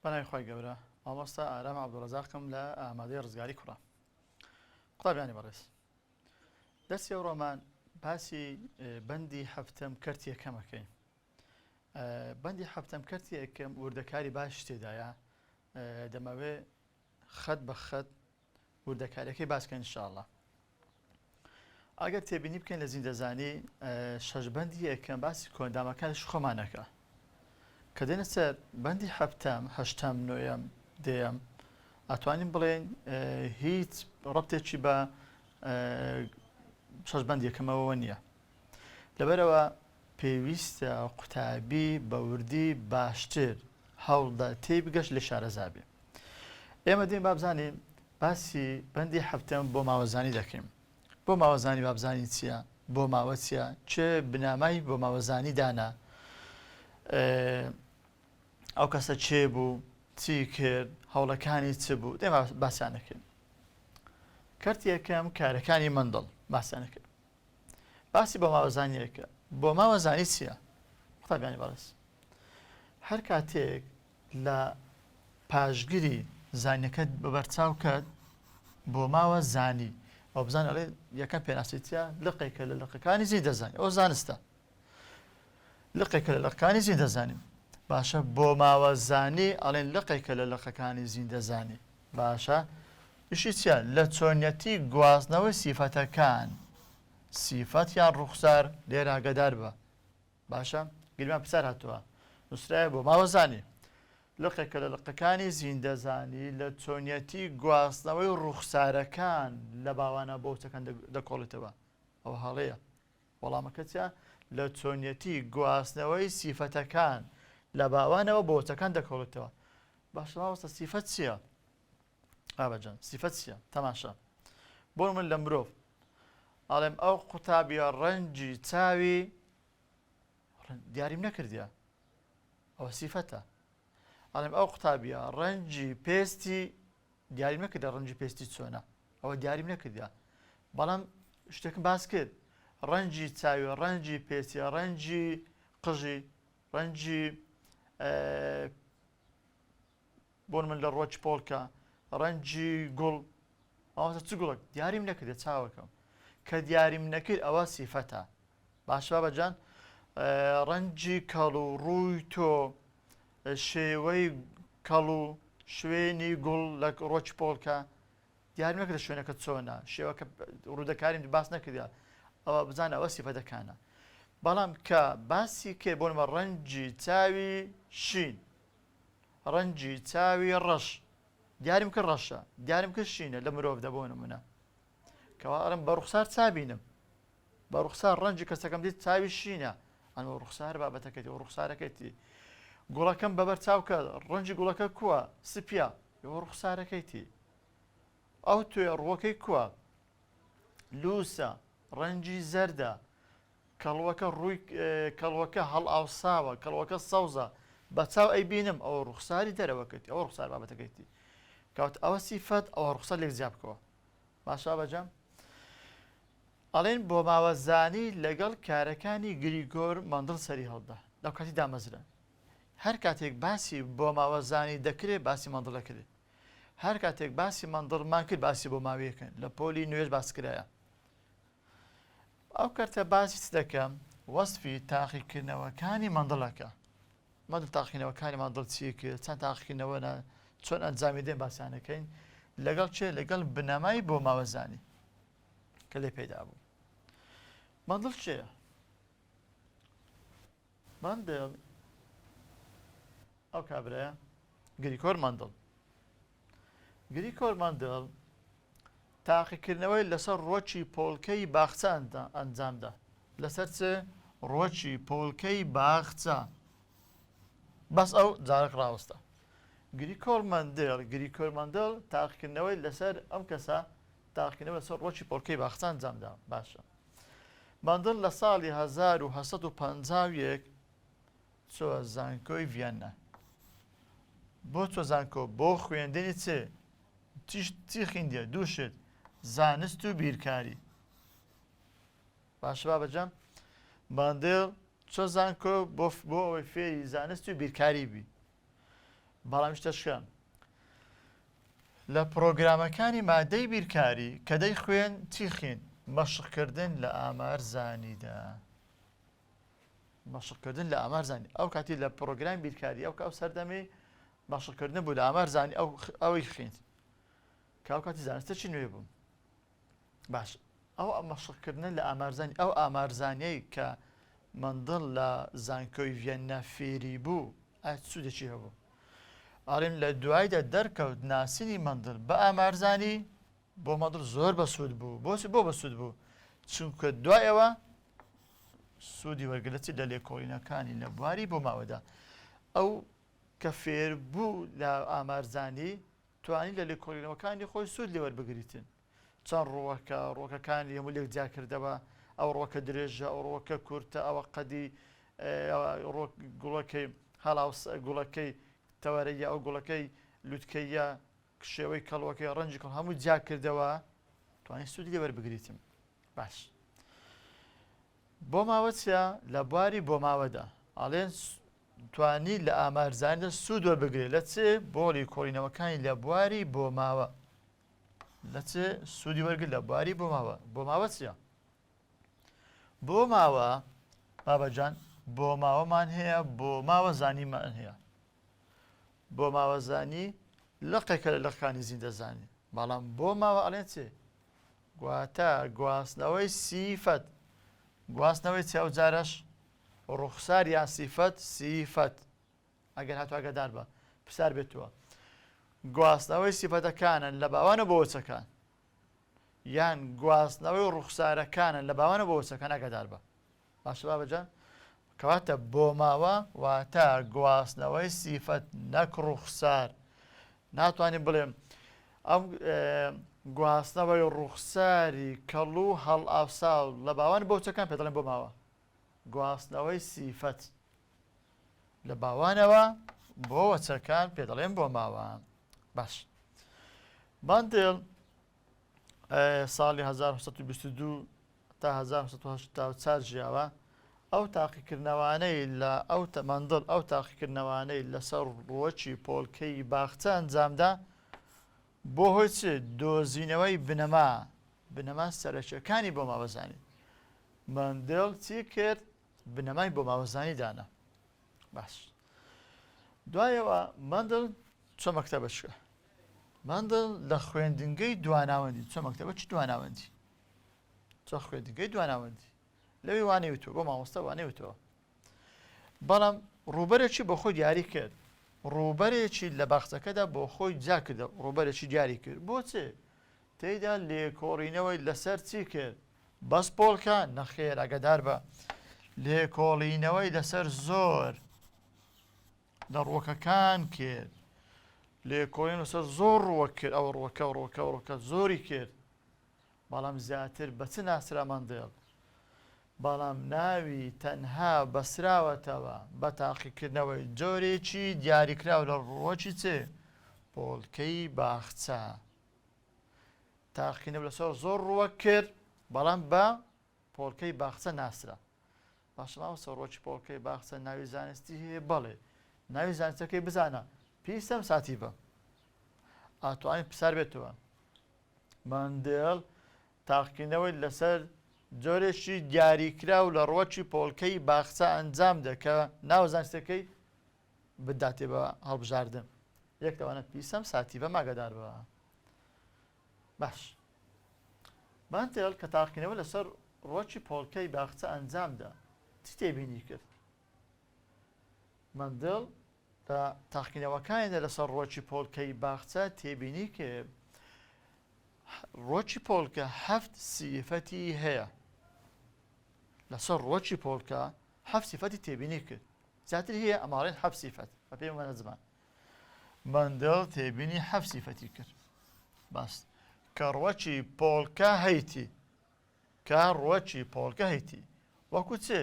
بەناوی خۆی گەورە مامۆستا ئارام عەبدوڵڕەزاقم لە ئامادەی ڕزگاری کوڕە. قوتابیانی بەڕێز، دەرسی ئەوڕۆمان باسی بەندی هەفتەم کەرتی یەکەمەکەین. بەندی هەفتەم کەرتی یەکەم وردەکاری باش تێدایە، دەمەوێ خەت بە خەت وردەکاریەکەی باسکەین ئینشاءڵڵا. ئەگەر تێبینی بکەین لە زیندەزانی شەشبەندی یەکەم باسی کۆندامەکانش خۆمانەکە کە دێنە سەر بەندی هەفتەم، هەشتەم، نۆیەم، دێیەم ئەتوانین بڵێن هیچ ڕەبتێکی بە شەشبەند یەکەمەوە نییە. لەبەرەوە پێویستە قوتابی بە وردی باشتر هەوڵدا تێبگەشت لە شارەزابێ. ئێمە دێین بابزانین باسی بەندی هەفتەم بۆ ماوەزانی دەکەین. بۆ ماوەزانی بابزانی چییە؟ بۆ ماوە چییە؟ چه بنامایی بۆ ماوەزانی دانا؟ ئەو کەسە چێ بوو؟ چی کرد؟ هەوڵەکانی چ بوو؟ دێمە باسییانەکەین. کەرتی یەکەم کارەکانی مندڵ باسییانەکەین. باسی بۆ ماوەزانیەکە. بۆ ماوەزانی چییە؟ قوتابیانی بەڕێز، هەر کاتێک لە پاشگیری زانیەکەت بەبەرچاو کات بۆ ماوە زانی ئەو بزان ئەڵێ یەکەم پێناسیتیە لقێکە لە لقەکانی زیندەزانی، ئەو زانستە لقێکە لە لقەکانی زیندەزانیم. باشە بۆ ماوەزانی ئەڵێن لقێکە لە لقەکانی زیندەزانی. باشە ئیشی چیە؟ لە چۆنیەتی گواستنەوەی سیفەتەکان، سیفەت یان ڕوخسار لێرە ئاگادار بە. باشە گرمان پرسیار هاتووە نووسرایە بۆ ماوەزانی لقێکە لە لقەکانی زیندەزانی لە چۆنیەتی گواستنەوەی ڕوخسارەکان لە باوانە بۆچەکان دەکۆڵێتەوە. ئەوە هەڵەیە وەڵامەکە چیە؟ لە چۆنیەتی گواستنەوەی سیفەتەکان لە باوانەوە بۆچەکان دەکۆڵێتەوە. باشە ماوەستە سیفەت چییە؟ ئابەجان سیفەت چییە؟ تەماشا بۆ من لە مرۆڤ ئەڵێم ئەو قوتابیە ڕەنجی چاوی دیاریم نەکردیە، ئەوە سیفەتە. ئەڵێم ئەو قوتابیە ڕەنجی پێستی دیاریم نەکردە، ڕەنجی پێستی چۆنە، ئەوە دیاریم نەکردیە، بەڵام شتێکم باس کرد. ڕەنجی چاوی، ڕەنجی پێستی، ڕەنجی قژی، ڕەنجی بۆن من لە ڕۆچ پۆڵکە، ڕەنجی گوڵ، ئەوە چ گوڵک دیاریم نەکردێ چاوەکەم کە دیاریم نەکرد ئەوە سیفەتە. باش بابەجان، ڕەنجی کەڵ و ڕووی تۆ، شێوەی کەڵ و شوێنی گوڵ لە ڕۆچ پۆڵکە دیاریم نەکردە شوێنەکە چۆنە، شێوەکە ڕوودەکاریم باس نەکردە، ئەوە بزانە ئەوە سیفەتەکانە. بەڵام کە باسی کرد بۆ نمە ڕەنجی چاوی شین، ڕەنجی چاوی ڕەش، دیاریم کرد ڕەشە، دیاریم کرد شینە لە مرۆڤ دەبۆ نمونە کەوا ئەڵێم بە ڕوخسار چابینم، بە ڕوخسار ڕەنجی کەسەکەم دیت چاوی شینە، ئەنوە ڕوخسار بابەتەکەیتی و ڕوخسارەکەیتی. گوڵەکەم بەبەرچاوکە ڕەنجی گوڵەکە کووە؟ سپیە، ئەوە ڕوخسارەکەیتی. ئەو توێ ڕووەکەی کووە؟ لووسە، ڕەنجی زەردە، کەڵوەکە ڕووی کەڵوەکە هەڵ ئاوساوە، کەڵوەکە سەوزە، بە چاو ئەی بینم ئەوە ڕوخساری دەرەوەکەیتی، ئەوە ڕوخسار بابەتەکەیتی. کەوت ئەوە سیفەت، ئەوە ڕوخسار لێک زیاد بکەوە. باشە بەجام ئەڵێن بۆ ماوەزانی لەگەڵ کارەکانی گریگۆر مەندڵ سەری هەڵدا لەو کاتی دامەزرا. هەر کاتێک باسی بۆ ماوەزانی دەکرێت باسی مەندڵەکرێت، هەر کاتێک باسی مەندڵمان کرد باسی بۆ ماوەیەکەن لە پۆلی نوێژ باسکرایە. ئەو کەرتە باسی چ دەکەم؟ وەسفی تاقیکردنەوەکانی مەندڵەکە. مەندڵ تاقیکردنەوەکانی مەندڵ چی کرد؟ چەند تاقیکردنەوەە، چۆن ئەنجامی دێن باسییانەکەین لەگەڵ چێ؟ لەگەڵ بنەمای بۆ ماوەزانی کە لێ پەیدا بوو. مەندڵ چێە؟ مەندڵ ئەو کابرایە گریکۆر مەندڵ. گریکۆر مەندڵ تاقیکردنەوەی لەسەر ڕۆچی پۆڵکەی باخچە ئەنجامدا. لەسەر چ؟ ڕۆچی پۆڵکەی باخچە. بەس ئەو جارێک ڕاوەستە. گریکۆر مەندڵ تاقیکردنەوەی لەسەر ئەم کەسە تاقیکردنەوەی لەسەر ڕۆچی پۆڵکەی باخچە ئەنجامدا. باشە. مەندڵ لە ساڵی 1851 چۆ زانکۆی ڤیەنە. بۆ چۆ زانکۆ؟ بۆ خوێندنی چێ؟ چی خوێندیە؟ دووشت زانست و بیرکاری. باشە بابەجام مەندڵ چۆ زانکۆ بۆ ئەوەی فێری زانست و بیرکاری بی. بەڵام شتەشکە لە پرۆگرامەکانی مادەی بیرکاری کە دەی خوێن چی خوێن مەشقکردن لە ئامارزانیدا مەشقکردن لە ئامارزانی ئەو کاتی لە پرۆگرام بیرکاری ئەو کاو سەردەمەی مەشقکردن بوو لە ئامارزانی ئەوەی خوێنیت کاو کاتی زانستە چی نوێ بووم باش ئەو مەشقکردن لە ئامارزانی ئەو ئامارزانیەی کە مندڵ لە زانکۆی ڤێنە فێری بوو ئایا سوودێکی هەبوو ئاڵێن لە دوایدا دەرکەوت ناسینی مندڵ بە ئامارزانی بۆ مندڵ زۆر بەسوود بوو بۆ بەسوود بوو چونکە دوایەوە سوودی وەرگرتی لە لێکۆڵینەکانی لە بواری بۆ ماوەدا ئەو کە فێر بوو لە ئامارزانی توانی لە لێکۆڵینەوەکانی خۆی سوود لێ وەربگریتن چەند ڕۆوەکە ڕۆکەکانی هەموو لێک جیا کردەوە ئەو ڕۆکە درێژە ئەو ڕۆکە کورتە ئەوە قەدی گوڵەکەی هەڵاوس گوڵەکەی تەوەرەیە ئەو گوڵەکەی لوتکەیە شێوەی کەڵوەکەی ڕەنجی کەڵ هەموو جیا کردەوە توانی سوودی لێ وەربگریتم باش بۆ ماوە چیە لە بواری بۆ ماوەدا ئاڵێن توانی لە ئامارزانیدا سوود وەربگرێت لە چێ بۆ لێکۆڵینەوەکانی لە بواری بۆ ماوە لە چێ سوودی وەرگرت لە بواری بۆ ماوە چیە بۆ ماوە بابەجان بۆ ماوەمان هەیە بۆ ماوە زانیمان هەیە بۆ ماوە زانی لەقێکە لە لەقەکانی زیندەزانی بەڵام بۆ ماوە ئەڵێن چێ گواتە گواستنەوەی سیفەت گواستنەوەی چێ ئەو جارەش ڕوخسار یان سیفەت ئەگەر هاتووە ئاگادار بە پرسیار بێتەوە گواستنەوەی سیفەتەکانن لە باوانە بۆ وەچەکان یان گواستنەوەی ڕوخسارەکانن لە باوانە بۆ وەچەکان ئاگادار بە باشە بابەجان کەواتە بۆ ماوە واتە گواستنەوەی سیفەت نەک ڕوخسار ناتوانین بڵێم ئەم گواستنەوەی ڕوخساری کەڵ و هەڵ ئاوساو لە باوان بۆ وچەکان پێ دەڵێن بۆ ماوە گواستنەوەی سیفەت لە باوانەوە بۆ وەچەکان پێ دەڵێن بۆ ماوە باش باندێڵ ساڵی 1922 تا 1984 ژیاوە ئەو تاقیکردنەوانەی لە ئەو مندڵ ئەو تاقیکردنەوانەی لەسەر ڕۆکی پۆلکەی باخچە ئەنجامدا بۆ هۆی چ دۆزینەوەی بنەما سەرەکیەکانی بۆ ماوەزانی مندڵ چی کرد بنەمای بۆ ماوەزانی دانا باش دوایەوە مندڵ چۆ مەکتەبەشکە مندڵ لە خوێندنگەی دواناوەندی چۆ مەکتەبە چ دواناوەندی چۆ خوێندنگەی دواناوەندی لەوی وانەیوتەوە بۆ مامۆستا وانەیوتەوە بەڵام ڕووبەرێکی بۆ خۆی دیاری کرد ڕووبەرێکی لە باخچەکەدا بۆ خۆی جا کردە ڕووبەرێکی دیاری کرد بۆچێ تێیدا لێکۆڵینەوەی لەسەر چی کرد بەس پۆڵکە نەخێر ئاگادار بە لێکۆڵینەوەی لەسەر زۆر لە ڕۆکەکان کرد لێکۆڵین لەسەر زۆر ڕووە کرد ئەو ڕۆکە زۆری کرد بەڵام زیاتر بە چ ناسرا مندڵ بەڵام ناوی تەنها بەسراوەتەوە بە تاقیکردنەوەی جۆرێکی دیاریکراوە لە ڕۆکی چێ پۆلکەی باخچە تاقیکردنەوە لەسەر زۆر ڕووە کرد بەڵام بە پۆلکەی باخچە ناسرا باشە مامۆستا ڕۆکی پۆلکەی باخچە ناوی زانستی هەیە بەڵێ ناوی زانستەکەی بزانە پێویستەم ساتی بە ئاتوانین پرسیار بێتەوە مندڵ تاقیکردنەوەی لەسەر جۆرێکی دیاریکراو لە ڕۆکی پۆلکەی باخچە ئەنجام دەکە ناو زانستەکەی بداتێ بە هەڵبژاردن یەکتەوانە پێویستەم ساتی بە ئاگادار بە باش مندڵ کە تاقیکردنەوە لەسەر ڕۆکی پۆلکەی باخچە ئەنجامدا چی تێبینی کرد مندڵ لە تاقیکردنەوەکانیدا لەسەر ڕۆکی پۆلکەی باخچە تێبینی کرد ڕۆکی پۆلکە 7 سیفەتی هەیە لەسەر ڕۆکی پۆلکە 7 سیفەتی تێبینی کرد زیاتر هەیە ئەماڵێن 7 سیفەت بە پێی وانە زمان مندڵ تێبینی 7 سیفەتی کرد باس کە ڕۆکی پۆلکە هەیتی وەکو چێ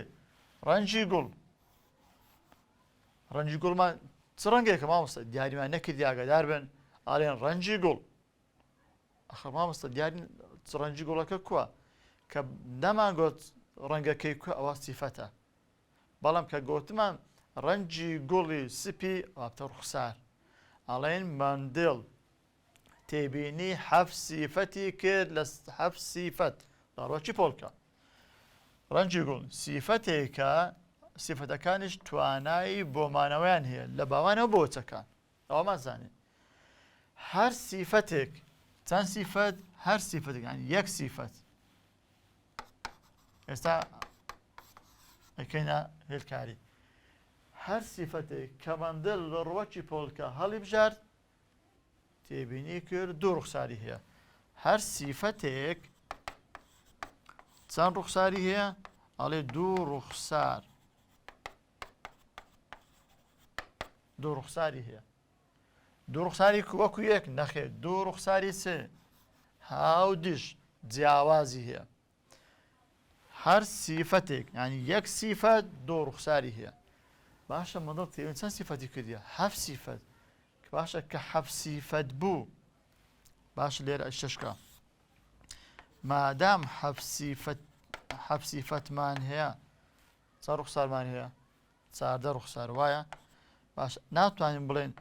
ڕەنجی گوڵ ڕەنجی گوڵمان چ ڕەنگێکە مامۆستا دیاریمان نەکردی ئاگادار بن ئاڵێن ڕەنجی گوڵ ئەخە مامۆستا دیاری ڕەنجی گوڵەکە کووە کە نەمانگوت ڕەنگەکەی کووە ئەوە سیفەتە بەڵام کە گوتمان ڕەنجی گوڵی سپی ئەواتە ڕوخسار ئەڵێن مندڵ تێبینی حەفت سیفەتی کرد لە حەفت سیفەت لە ڕۆکی پۆلکە ڕەنجی گوڵ سیفەتێکە سیفەتەکانیش توانایی بۆمانەوەیان هەیە لە باوانەوە بۆچەکان ئەوەمان زانین هەر سیفەتێک چەند سیفەت هەر سیفەتێکانی یەک سیفەت ئێستا ئەکەینە هێلکاری هەر سیفەتێک کە مندڵ لە ڕۆکی پۆلکە هەڵی بژارد تێبینی کرد دوو ڕوخساری هەیە هەر سیفەتێک چەند ڕوخساری هەیە ئەڵێ دوو ڕوخسار دوو ڕوخساری هەیە دوو ڕوخساری وەکو یەک نەخێت دوو ڕوخساری سێ هاو دش جیاوازی هەیە هەر سیفەتێک ینی یەک سیفەت دوو ڕوخساری هەیە باشە مندڵ تێبین چەند سیفەتی کردیە حەفت سیفەت باشە کە حەفت سیفەت بوو باش لێرە شەشکە مادام حەفت سیفەتمان هەیە چەند ڕوخسارمان هەیە چاردە ڕوخسار وایە باش ناتوانین بڵێن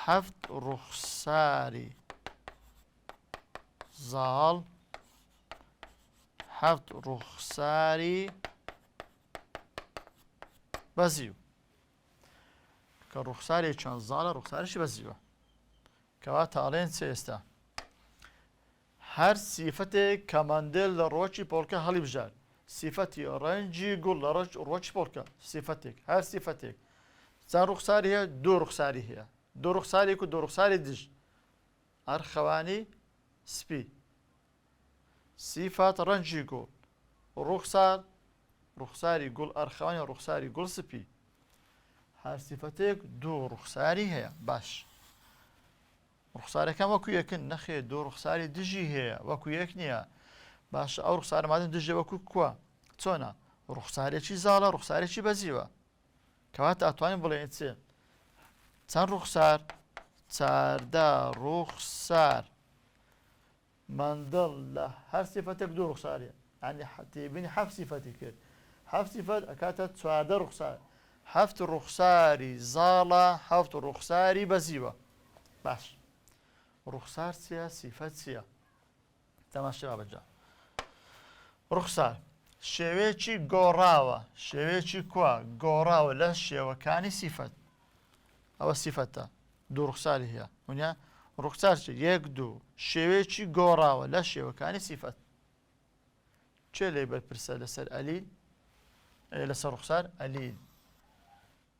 حەفت ڕوخساری زاڵ حەفت ڕوخساری بەزیو کە ڕوخساری چەند زاڵە ڕوخساریشی بەزیوە کەواتە ئەڵێن چ ئێستا هەر سیفەتێک کە مندڵ لە ڕۆکی پۆلکە هەڵی بژار سیفەتی ڕەنجی گوڵ لە ڕۆکی پۆلکە سیفەتێک هەر سیفەتێک چەند ڕوخساری هەیە دوو ڕوخساری هەیە دوو ڕوخسارێک و دوو ڕوخساری دژ ئەرخەوانی سپی سیفەت ڕەنجی گوڵ ڕوخسار ڕوخساری گوڵ ئەرخەوانی ڕوخساری گوڵ سپی هەر سیفەتێک دوو ڕوخساری هەیە باش ڕوخسارەکان وەکو یەکن نەخێ دوو ڕوخساری دژی هەیە وەکو یەک نییە باش ئەو ڕوخسارە مادەم دژێ وەکو کووە چۆنە ڕوخسارێکی زاڵە ڕوخسارێکی بەزیوە کەواتە ئەتوانین بڵێن چێ چەند ڕوخسار چاردە ڕوخسار مندڵ لە هەر سیفەتێک دوو ڕوخساریە ینی تێبینی حەفت سیفەتی کرد حەفت سیفەت ئەکاتە چواردە ڕوخسار حەفت ڕوخساری زاڵە حەفت ڕوخساری بەزیوە باش ڕوخسار چییە سیفەت چییە تەماشا بەجا ڕوخسار شێوەیەکی گۆڕاوە شێوەیەکی کووە گۆڕاوە لە شێوەکانی سیفەت ئەوە سیفەتە دوو ڕوخساری هەیە ونیا ڕوخسار چ یەک دوو شێوەیەکی گۆڕاوە لە شێوەکانی سیفەت چێ لێ بەرپرسە لەسەر ئەلیل لەسەر ڕوخسار ئەلیل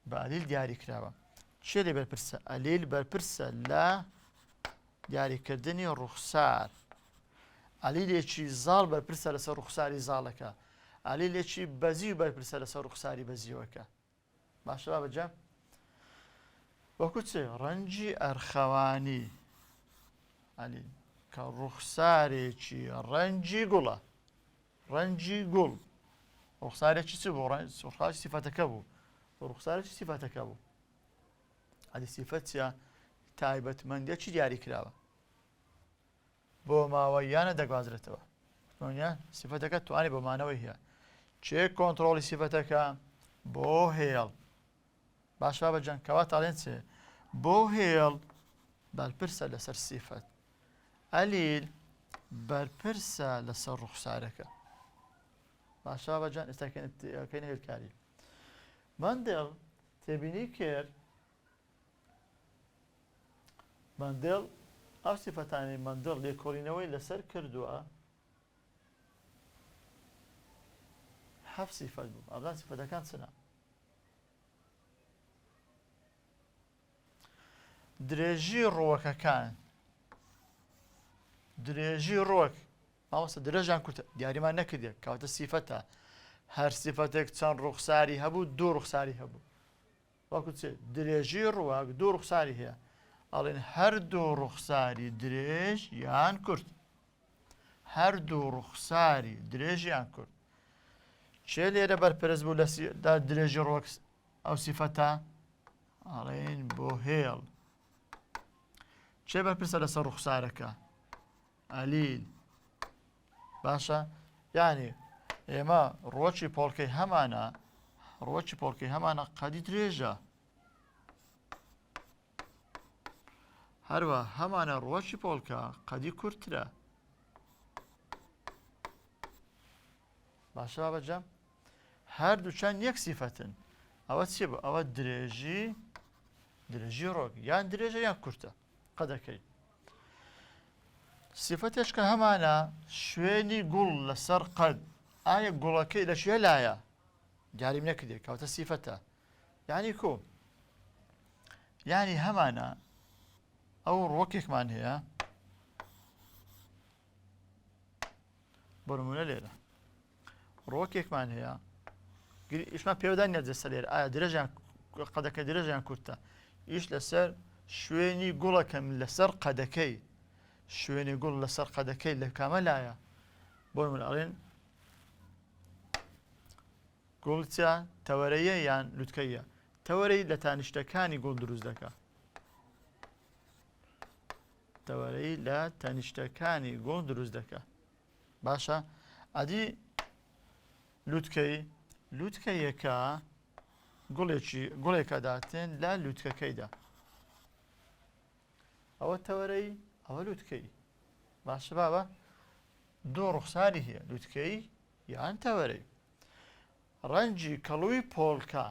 بە ئەلیل دیاری کراوە چێ لێ بەرپرسە ئەلیل بەرپرسە لە دیاریکردنی ڕوخسار ئەلیلێکی زاڵ بەرپرسە لەسەر ڕوخساری زاڵەکە ئەلیلێکی بەزی بەرپرسە لەسەر ڕوخساری بەزیوەکە باشە بەجە وەکو چێ ڕەنجی ئەرخەوانی ئەلیل کە ڕوخسارێکی ڕەنجی گوڵە ڕەنجی گوڵ ڕوخسارێکی چ بوو ڕوخساری سیفەتەکە بوو ڕوخسارێکی سیفەتەکە بوو ئەدی سیفەت چیە تایبەتمەندێکی دیاری کراوە بۆ ماوەیانە دەگوازرێتەوە سیفەتەکە توانی بۆ مانەوەی هەیە چێ کۆنتڕۆڵی سیفەتەکە بۆ هێڵ باشە بەجان کەوا تاڵێن چێ بۆ هێڵ بەرپرسە لەسەر سیفەت ئەلیل بەرپرسە لەسەر ڕوخسارەکە باشە بەجان ئێستاکەینە هێلکاری مندڵ تێبینی کرد مندڵ ئەو سیفەتانی مندڵ لێکۆڵینەوەی لەسەر کردووە حەفت سیفەت بوو ئەڵان سیفەتەکان چنە درێژی ڕۆوەکەکان درێژی ڕۆک مامۆستا درێژیان کورتە دیاریمان نەکردێ کەواتە سیفەتە هەر سیفەتێک چەند ڕوخساری هەبوو دوو ڕوخساری هەبوو وەکو چێ درێژی ڕووەک دوو ڕوخساری هەیە ئەڵێن هەردوو ڕوخساری درێژ یان کورت هەردوو ڕوخساری درێژ یان کورت چێ لێرە بەرپرس بوو لە درێژی ڕۆک ئەو سیفەتە ئەڵێن بۆ هێڵ چێ بەرپرسە لەسەر ڕوخسارەکە ئەلیل باشە یعنی ئێمە ڕۆکی پۆڵکەی هەمانە قەدی درێژە هەروە هەمانە ڕۆکی پۆڵکە قەدی کورتترە. باشە بابەجام هەردووچان یەک سیفەتن. ئەوە چی بوو؟ ئەوە درێژی ڕۆک یان درێژە یان کورتە قەدەکەی. سیفەتێشکە هەمانە شوێنی گوڵ لەسەر قەد. ئایا گوڵەکەی لە شوێ لایە؟ دیاریم نەکردێت کەواتە سیفەتە. یعنی کۆ یعنی هەمانە ئەو ڕۆکێکمان هەیە بۆ نمونە لێرە ڕۆکێکمان هەیە ئیشمان پێوەدا نەجەسە لێرە ئایا درێژیان قەدەکە درێژیان کورتە ئیش لەسەر شوێنی گوڵەکەم لەسەر قەدەکەی شوێنی گوڵ لەسەر قەدەکەی لە کامە لایە بۆ نمونە ئەڵێن گوڵچە تەوەرەیە یان لوتکەیە. تەوەرەی لە تانیشتەکانی گوڵ دروست دەکات. تەوەرەی لە تەنیشتەکانی گوڵ دروست دەکات. باشە ئەدی لوتکەیەکە گوڵێکە داتێن لە لوتکەکەیدا. ئەوە تەوەرەی ئەوە لوتکەی. باشە بابە دوو ڕوخساری هەیە لوتکەی یان تەوەرەی. ڕەنجی کەڵووی پۆڵکە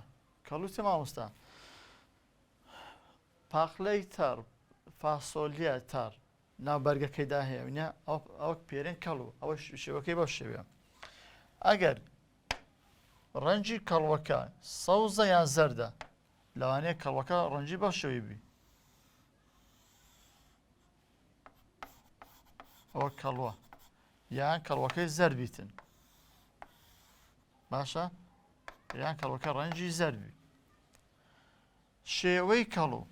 کەڵوو چ مامۆستا؟ پاقلەی تەڕ فاسۆلیە تەڕ ناو بەرگەکەیدا هەیە وینە ئەوە پێرێن کەڵوو ئەوە شێوەکەی بەو شێوەیە. ئەگەر ڕەنجی کەڵوەکە سەوزە یان زەردە لەوانەیە کەڵوەکە ڕەنجی بەو شێوەی بی. ئەوە کەڵوە یان کەڵوەکەی زەرد بیتن. باشە یان کەڵوەکە ڕەنجی زەرد. شێوەی کەڵوو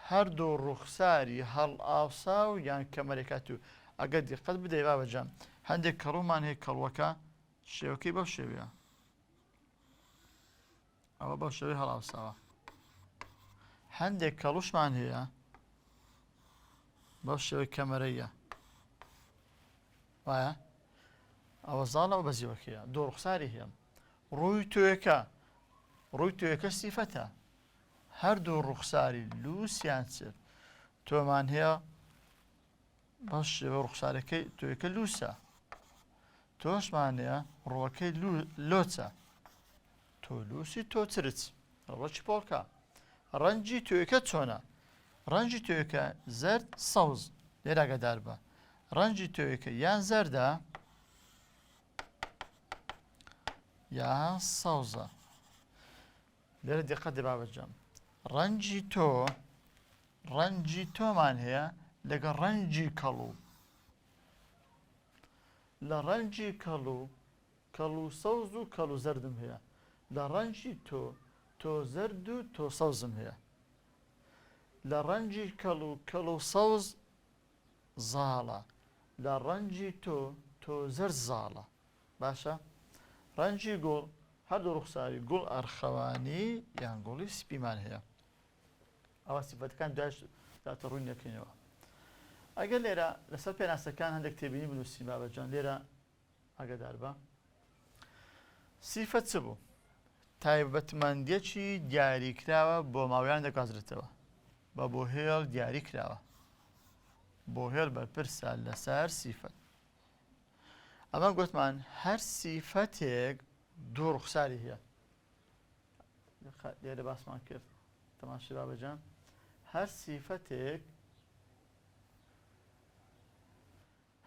هەردوو ڕوخساری هەڵ ئاوسا و یان کەمەرێکات و ئەگەر دیقەت بدەی بابەجام هەندێک کەڵوومان هەیە کەڵوەکە شێوەکەی بەو شێوەیە. ئەوە بەو شێوەی هەڵ ئاوساوە. هەندێک کەڵوشمان هەیە بەو شێوەی کەمەرەیە. وایە؟ ئەوە زاڵەوە بەزیوەکەیە دوو ڕوخساری هەیە. ڕووی توێکە سیفەتە. هەردوو ڕوخساری لووسیان چێت تۆمان هەیە بەو شێوە ڕوخسارەکەی توێکە لووسە. تۆشمان هەیە ڕووەکەی لۆچە. تۆ لووسی تۆ چرچ ڕۆکی پۆڵکە. ڕەنجی توێکە چۆنە؟ ڕەنجی توێکە زەرد سەوز لێرە ئاگادار بە. ڕەنجی توێکە یان زەردە یان سەوزە. لێرە دیقەت دێ بابەجام ڕەنجی تۆمان هەیە لەگەڵ ڕەنجی کەڵوو. لە ڕەنجی کەڵوو سەوز و کەڵوو زەردم هەیە. لە ڕەنجی تۆ زەرد و تۆ سەوزم هەیە. لە ڕەنجی کەڵوو سەوز زاڵە. لە ڕەنجی تۆ زەرد زاڵە. باشە ڕەنجی گوڵ هەردوو ڕوخساری گوڵ ئەرخەوانی یان گوڵی سپیمان هەیە. ئەوە سیفەتەکان دوایش داتە ڕووی نەکەینەوە. ئەگەر لێرە لەسەر پێناسەکان هەندێک تێبینی بنووسین بابەجان لێرە ئاگادار بە. سیفەت چ بوو؟ تایبەتمەندیەکی دیاریکراوە بۆ ماوەیان دەگوازرێتەوە بە بۆ هێڵ دیاری کراوە. بۆ هێڵ بەرپرسە لەسەر سیفەت. ئەمە گوتمان هەر سیفەتێک دوو ڕوخساری هەیە. لێرە باسمان کرد تەماشای بابەجان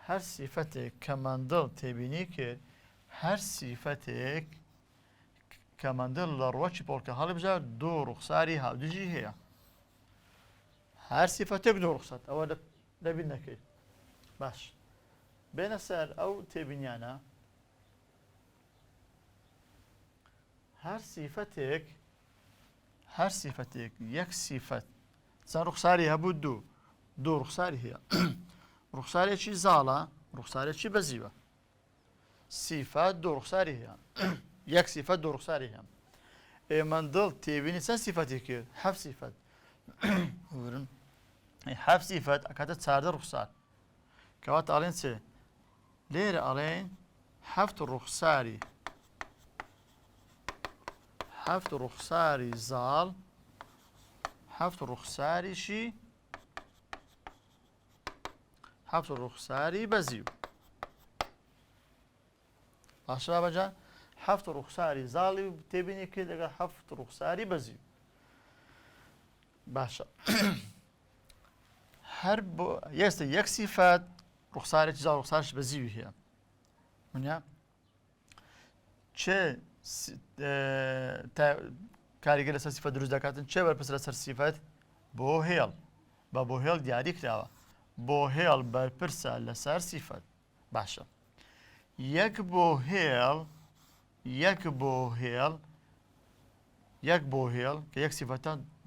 هەر سیفەتێک کە مەندڵ تێبینی کرد هەر سیفەتێک کە مەندڵ لە ڕۆکی پۆڵکە هەڵبژار دوو ڕوخساری هاودووجی هەیە. هەر سیفەتێک دوو ڕوخسات ئەوە لەبیر نەکەیت. باش بێنە سەر ئەو تێبینیانە. هەر سیفەتێک یەک سیفەت چەند ڕوخساری هەبوو دوو ڕوخساری هەیە. ڕوخسارێکی زاڵە ڕوخسارێکی بەزیوە. سیفەت دوو ڕوخساری هەیە. یەک سیفەت دوو ڕوخساری هەیە. مەندڵ تێبینی چەند سیفەتی کرد؟ حەفت سیفەت. حەفت سیفەت ئەکاتە چاردە ڕوخسار. کەواتە ئەڵێن چێ؟ لێرە ئەڵێن حەفت ڕوخساری زاڵ هەفت ڕوخساریشی هەفت ڕوخساری بەزیو باشە بابەجان هەفت ڕوخساری زاڵی و تێبینی کرد لەگەڵ هەفت ڕوخساری بەزیو باشە هەر بۆ ئێستا یەک سیفەت ڕوخسارێکی زاڵ ڕوخسارش بەزیوی هەیە ونیا چێ کاریگەر لەسەر سیفەت دروست دەکاتن چێ بەرپرس لەسەر سیفەت بۆ هێڵ بە بۆ هێڵ دیاری کراوە بۆ هێڵ بەرپرسە لەسەر سیفەت باشە یەک بۆ هێڵ کە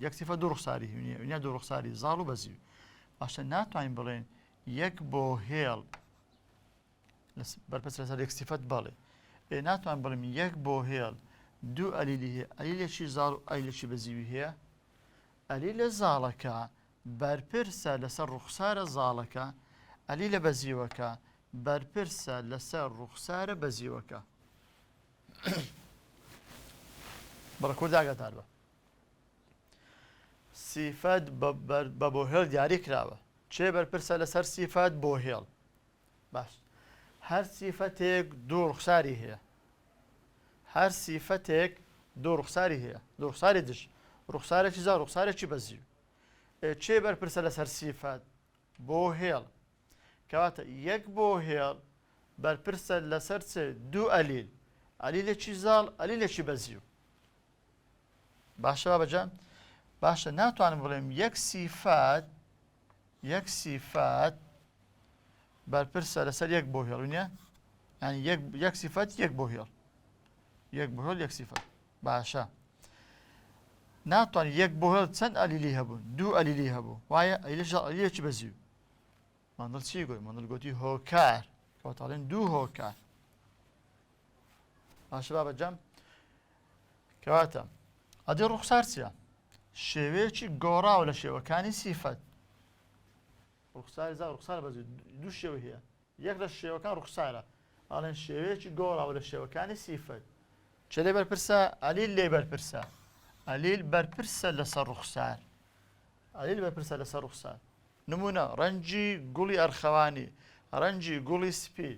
یەک سیفەت دوو ڕوخساری هەیە دوو ڕوخساری زاڵ و بەزیو باشە ناتوانین بڵێن یەک بۆ هێڵ بەرپرس لەسەر یەک سیفەت بەڵێ ناتوان بڵێم یەک بۆ هێڵ دوو ئەلیلی هەیە ئەلیلێکی زاڵ و ئەلیلێکی بەزیوی هەیە ئەلیلە زاڵەکە بەرپرسە لەسەر ڕوخسارە زاڵەکە ئەلیلە بەزیوەکە بەرپرسە لەسەر ڕوخسارە بەزیوەکە بەڵە کورد ئاگاتار بە سیفەت بە بۆ هێڵ دیاری کراوە چێ بەرپرسە لەسەر سیفەت بۆ هێڵ باش هەر سیفەتێک دوو ڕوخساری هەیە هەر سیفەتێک دوو ڕوخساری هەیە دوو ڕوخساری دش ڕوخسارێکی زاڵ ڕوخسارێکی بەزیو چێ بەرپرسە لەسەر سیفەت بۆ هێڵ کەواتە یەک بۆ هێڵ بەرپرسە لەسەر چ دوو ئەلیل ئەلیلێکی زاڵ ئەلیلێکی بەزیو باشە بابەجان باشە ناتوانم بڵێم یەک سیفەت بەرپرسە لەسەر یەک بۆ هێڵ ونیە ینی یەک سیفەت یەک بۆ هێڵ یەک سیفەت باشە ناتوانین یەک بۆ هێڵ چەند ئەلیلی هەبوون دوو ئەلیلی هەبوو وایە ئەلیلێکی بەزیو ماندڵ چی گوی ماندڵ گوتی هۆکار کەواتەڵێن دوو هۆکار باشە بابەجان کەواتە ئەدی ڕوخسار چییە شێوەیەکی گۆڕاوە لە شێوەکانی سیفەت ڕوخساری زاڵ ڕوخسار بەزیو دوو شێوە هەیە یەک لە شێوەکان ڕوخسارە ئەڵێن شێوەیەکی گۆڕاوە لە شێوەکانی سیفەت چ لێ بەرپرسە ئەلیل لێ بەرپرسە ئەلیل بەرپرسە لەسەر ڕوخسار ئەلیل بەرپرسە لەسەر ڕوخسار نمونە ڕەنجی گوڵی ئەرخەوانی ڕەنجی گوڵی سپی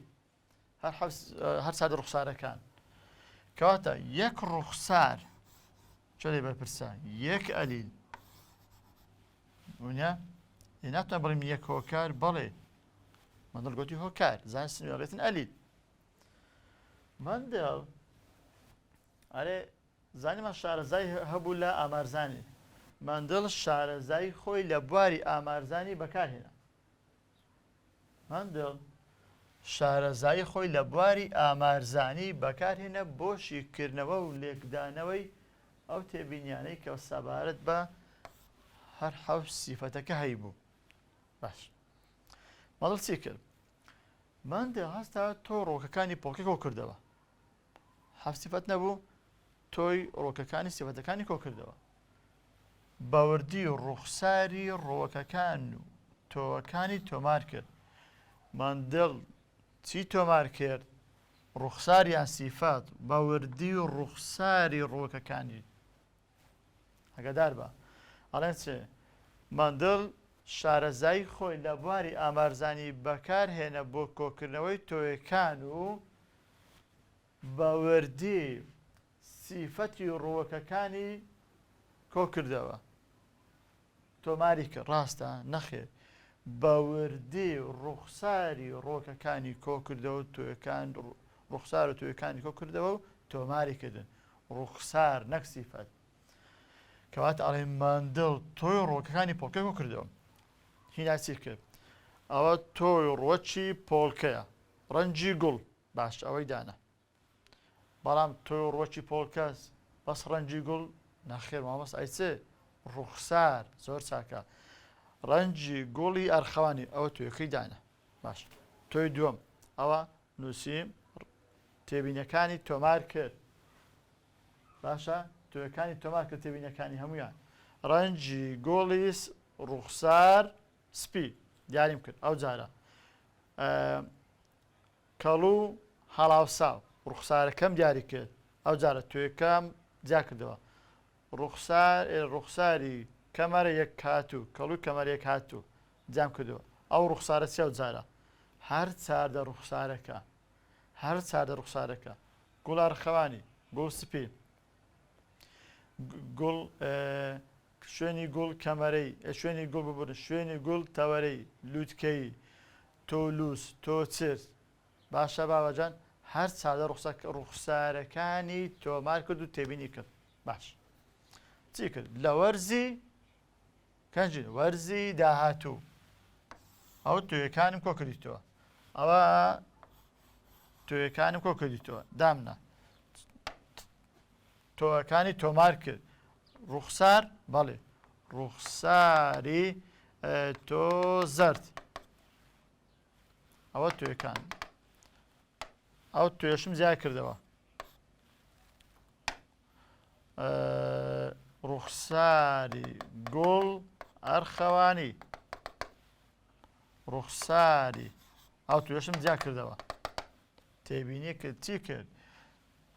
هەر سادە ڕوخسارەکان کەواتە یەک ڕوخسار چ لێ بەرپرسە یەک ئەلیل ونیا ناتوان بڵێم یەک هۆکار بەڵێ مندڵ گوتی هۆکار زانستن وێڵێتن ئەلیل مندڵ ئەرێ زانیمان شارەزای هەبوو لە ئامارزانی مندڵ شارەزای خۆی لە بواری ئامارزانی بەکارهێنا مندڵ شارەزای خۆی لە بواری ئامارزانی بەکارهێنە بۆ شیکردنەوە و لێکدانەوەی ئەو تێبینیانەی کە سەبارەت بە هەر حەوت سیفەتەکە هەیبوو باش مەڵ چی کرد مندڵ هەستا تۆ ڕۆکەکانی پۆڵکە کۆ کردەوە حەوت سیفەت نەبوو تۆی ڕۆکەکانی سیفەتەکانی کۆ کردەوە باوەردی ڕوخساری ڕۆکەکان و تۆوەکانی تۆمار کرد مندڵ چی تۆمار کرد ڕوخساریان سیفات باوەردی ڕوخساری ڕۆکەکانی ئەگەدار بە ئەڵێن چێ مندڵ شارەزای خۆی لە بواری ئامارزانی بەکارهێنە بۆ کۆکردنەوەی تۆیەکان و باوەردی سیفەتی ڕۆکەکانی کۆ کردەوە تۆماری کرد ڕاستە نەخێر باوەردی ڕوخساری ڕۆکەکانی کۆ کردەوە تۆیەکان ڕوخسار و تۆیەکانی کۆ کردەوە و تۆماری کردن ڕوخسار نەک سیفەت کەواتە ئەڵێ مندڵ تۆی ڕۆکەکانی پۆڵکە کۆ کردەوە هینا چی کرد ئەوە تۆی ڕۆکی پۆڵکەیە ڕەنجی گوڵ باش ئەوەی دانە بەڵام تۆی ڕۆکی پۆڵکەس بەس ڕەنجی گوڵ نەخێر مامەست ئەیچێ ڕوخسار زۆر چاکە ڕەنجی گوڵی ئەرخەوانی ئەوە تۆیەکەی دانە باش تۆی دووەم ئەوە نووسیم تێبینەکانی تۆمار کرد باشە تۆیەکانی تۆمار کرد تێبینەکانی هەمویان ڕەنجی گوڵی ڕوخسار سپی دیاریم کرد ئەو جارە کەڵ و هەڵاوساو ڕوخسارەکەم دیاری کرد ئەو جارە تۆیەکەم جا کردەوە ڕوخساری کەمەرەیەک هاتوو کەڵووی کەمەرەیەک هاتوو جام کردووە ئەو ڕوخسارە چێ جارە هەر چاردە ڕوخسارەکە هەر چاردە ڕوخسارەکە گوڵ ئەرخەوانی گوڵ سپی گوڵ شوێنی گوڵ کەمەرەی شوێنی گوڵ ببورن شوێنی گوڵ تەوەرەی لووتکەی تۆ لووس تۆ چرت باشە باوەجان هەر چاردە ڕوخسارەکانی تۆمار کرد و تێبینی کرد باش چی کرد لە وەرزی کەنجین وەرزی داهاتوو ئەو توێەکانم کۆ کردیتەوە ئەوە توێەکانم کۆ کردیتەوە دامنا تۆەکانی تۆمار کرد ڕوخسار بەڵێ ڕوخساری تۆ زەرد ئەوە توێەکان ئەو توێشم زیاد کردەوە ڕوخساری گوڵ ئەرخەوانی ڕوخساری ئەو توێشم زیاد کردەوە تێبینی کرد چی کرد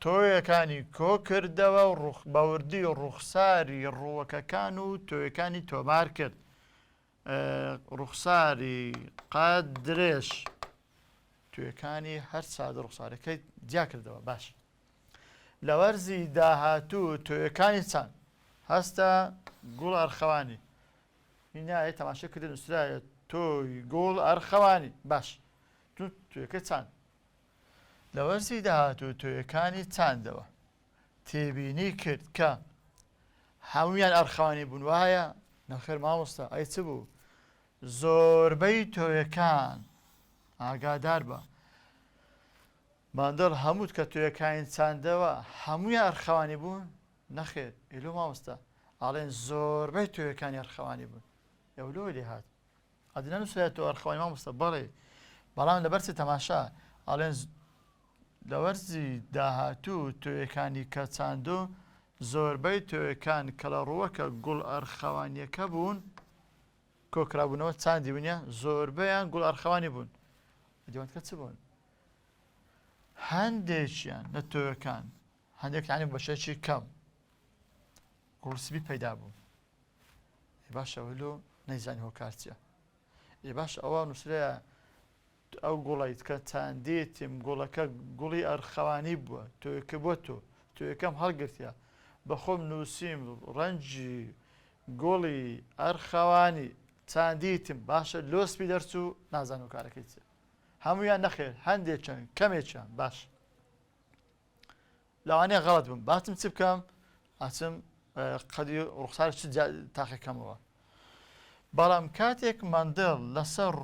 تۆیەکانی کۆ کردەوە و بەوردی ڕوخساری ڕووەکەکان و تۆیەکانی تۆمار کرد ڕوخساری قەت درێژ توێەکانی هەر چاردە ڕوخسارەکەی جیا کردەوە باش لە وەرزی داهاتوو تۆیەکانی چەند هەستە گوڵ ئەرخەوانی هینایە تەماشاکردن نووسرایە تۆی گوڵ ئەرخەوانی باش توێەکە چەند لە وەرزی داهاتوو تۆیەکانی چاندەوە تێبینی کرد کە هەمویان ئەرخەوانی بوون وایە نەخێر مامۆستا ئەی چ بوو زۆربەی تۆیەکان ئاگادار بە ماندەڵ هەمووت کە توێەکانی چاندەوە هەمووی ئەرخەوانی بوون نەخێر ئێلۆ مامۆستا ئاڵێن زۆربەی توێەکانی ئەرخەوانی بوون ئەولۆ لێ هات ئەدنە نووسێت تۆ ئەرخەوانی مامۆستا بەڵێ بەڵام لەبەرچی تەماشا ئاڵێن لە وەرزی داهاتوو توێەکانی کە چاندۆ زۆربەی توێەکان کە لە ڕووەکە گوڵ ئەرخەوانیەکە بوون کۆکرابوونەوە چاندی بوونە زۆربەیان گوڵ ئەرخەوانی بوون دیوانکە چ بوون هەندێکیان لە تۆیەکان هەندێکیانی بەشێکی کەم گوڵسبی پەیدا بوو باش ئەوەلۆ نەیزانی هۆکارچیە باش ئەوە نووسرەیە ئەو گوڵیت کە چاندێتیم گوڵەکە گوڵی ئەرخەوانی بووە تۆیەکە بۆ تۆ تۆیەکەم هەڵگرتیا بەخۆم نووسیم ڕەنجی گوڵی ئەرخەوانی چاندیتم باشە لۆسپی دەرچوو نازانم کارەکەی چێ هەمویان نەخێر هەندێکیان کەمێکیان باش لەوانەیە غەڵەت بووم باتم چ بکەم ئاچم قەدی ڕوخسار چ تاقیەکەمەوە بەڵام کاتێک مندڵ لەسەر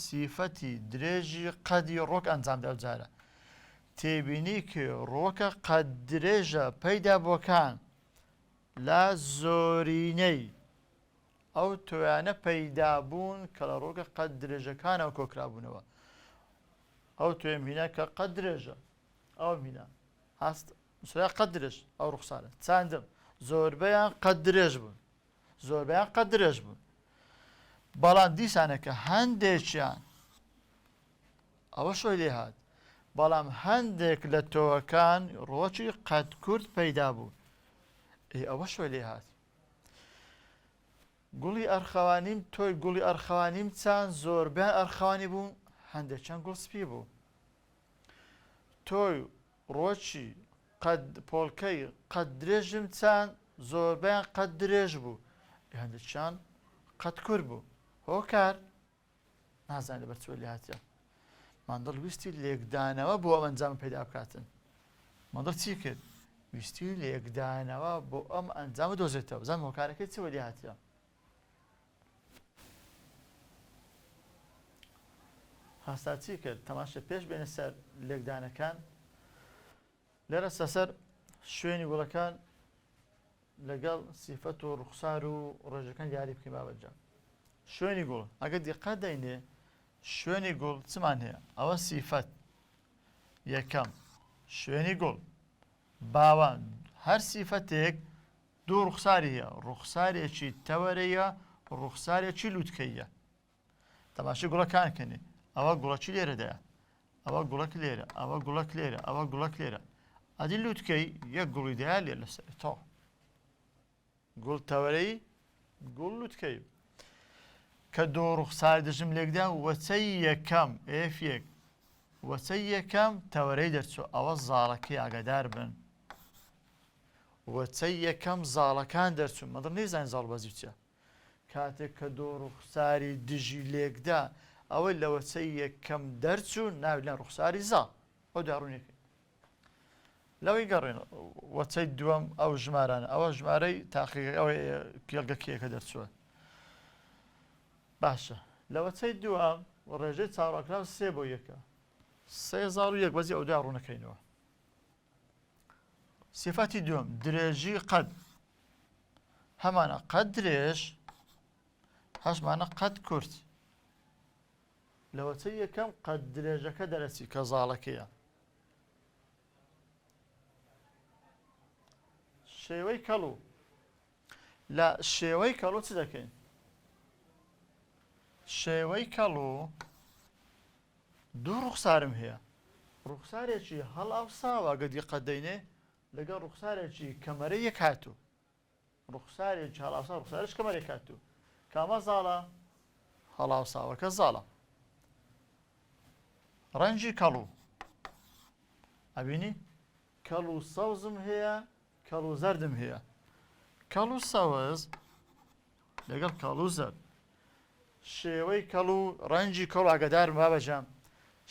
سیفەتی درێژی قەدی ڕۆک ئەنجامدا جارە تێبینی کە ڕۆکە قەد درێژە پەیدا بۆکان لە زۆرینەی ئەو تۆیانە پەیدا بوون کە لە ڕۆکە قەد درێژەکانەوە کۆکرابوونەوە ئەو توێم هینە کە قەد درێژە ئەو هینە هەست سرای قەد درێژ ئەو ڕوخسارە چاندم زۆربەیان قەد درێژ بوون زۆربیان قەد درێژ بوون بەڵام دیسانەکە هەندێکیان ئەوە شۆی لێ هات بەڵام هەندێک لە تۆوەکان ڕۆکی قەد کورد پەیدا بوو ئەوە شۆی لێ هات گوڵی ئەرخەوانیم تۆی گوڵی ئەرخەوانیم چەند زۆربیان ئەرخەوانی بوون هەندێکیان گوڵ سپی بوو تۆی ڕۆکی پۆڵکەی قەد درێژم چەند زۆربیان قەد درێژ بوو هەندێکیان قەد کورد بوو هۆکار نازانێت لەبەر چۆ لێ هاتیە مندڵ ویستی لێکدانەوە بۆ ئەم ئەنجام پەیدا بکاتن مندڵ چی کرد ویستی لێکدانەوە بۆ ئەم ئەنجامە دۆزێتەوە بزانم هۆکارەکەی چی لێ هاتیە هەستا چی کرد تەماشا پێش بێنە سەر لێکدانەکان لێرە سەسەر شوێنی گوڵەکان لەگەڵ سیفەت و ڕوخسار و ڕێژەکان دیاری بکەین بابەتجان شوێنی گوڵ ئەگەر دیقەت دەینێ شوێنی گوڵ چمان هەیە ئەوە سیفەت یەکەم شوێنی گوڵ باوان هەر سیفەتێک دوو ڕوخساری هەیە ڕوخسارێکی تەوەرەیە ڕوخسارێکی لووتکەیە تەماشای گوڵەکانکەنێ ئەوە گوڵەکی لێرەدایە ئەوە گوڵک لێرە ئەوە گوڵک لێرە ئەوە گوڵک لێرە ئەدی لووتکەی یەک گوڵی دەیە لێر لەسەر تۆ گوڵ تەوەرەی گوڵ لوتکەی کە دوو ڕوخسار دژم لێکدا وەچەی یەکەم ئێفێک وەچەی یەکەم تەوەرەی دەرچوو ئەوە زاڵەکەی ئاگادار بن وەچەی یەکەم زاڵەکان دەرچوون مەدڵ نەیزانین زاڵ بەزی بچە کاتێک کە دوو ڕوخساری دژی لێکدا ئەوەی لە وەچەی یەکەم دەرچوو ناوی لە ڕوخساری زاڵ ئەو داڕوونێکی لەوەی گەڕێن وەچەی دووەم ئەو ژمارانە ئەوە ژمارەی تاقیق ئەوەی کێڵگەکیەکە دەرچووە باشە لە وەچەی دووەم ڕێژەی چاوەڕاکراو 3 بۆ 1 3001 بەزی ئەو داڕوونەکەینەوە سیفەتی دووەم درێژی قەد هەمانە قەد درێژ هەشمانە قەد کورت لە وەچەی یەکەم قەد درێژەکە دەرەچی کە زاڵەکەیە شێوەی کەڵوو لە شێوەی کەڵوو چ دەکەین شێوەی کەڵوو دوو ڕوخسارم هەیە ڕوخسارێکی هەڵاوساوە گەدی قەدەینێ لەگەڵ ڕوخسارێکی کەمەرە یەک هاتوو ڕوخسارێکی هەڵاوسا ڕوخسارێک کەمەرێک هاتوو کامە زاڵە هەڵاوساوەکە زاڵە ڕەنجی کەڵوو ئەبینی کەڵوو سەوزم هەیە کەڵوو زەردم هەیە کەڵوو سەوز لەگەڵ کەڵوو زەرد شێوەی کەڵوو ڕەنجی کەڵوو ئاگادارم بابەجام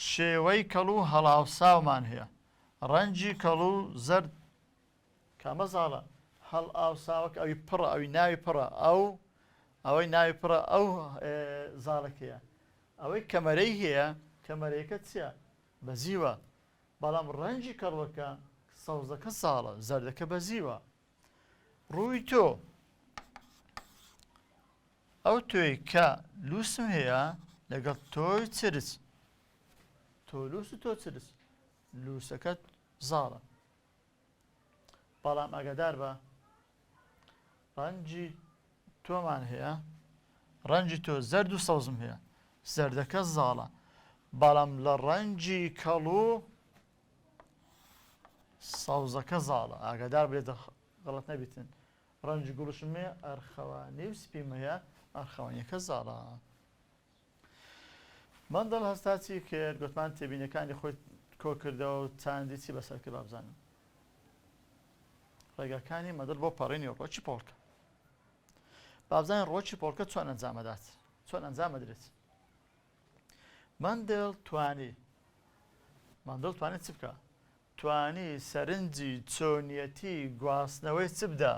شێوەی کەڵوو هەڵاوساومان هەیە ڕەنجی کەڵوو زەرد کامە زاڵە هەڵ ئاوساوەکە ئەوی پڕە ئەوی ناوی پڕە ئەوەی ناوی پڕە ئەو زاڵەکەیە ئەوەی کەمەرەی هەیە کەمەرەیەکە چییە بەزیوە بەڵام ڕەنجی کەڵوەکە سەوزەکە زاڵە زەردەکە بەزیوە ڕووی تۆ ئەو تۆی کە لووسم هەیە لەگەڵ تۆی چرس تۆ لووس و تۆ چرس لووسەکەت زاڵە بەڵام ئاگادار بە ڕەنجی تۆمان هەیە ڕەنجی تۆ زەرد و سەوزم هەیە زەردەکە زاڵە بەڵام لە ڕەنجی کەڵوو سەوزەکە زاڵە ئاگادار بێتە غەڵەت نەبیتن ڕەنجی گوڵشم هەیە ئەرخەوانی و سپیم هەیە ئەرخەوانیەکە زاڵە مندڵ هەستا چی کرد گوتمان تێبینەکانی خۆی کۆ کردەوە و چاندی چی بەسەر کرد بابزانم ڕێگاکانی مەدڵ بۆ پەڕێنی ڕۆکی پۆڵکە بابزانین ڕۆکی پۆڵکە چۆن ئەنجامەدات چۆن ئەنجامەدرێت مندڵ توانی چ بکە توانی سەرنجی چۆنیەتی گواستنەوەی چ بدە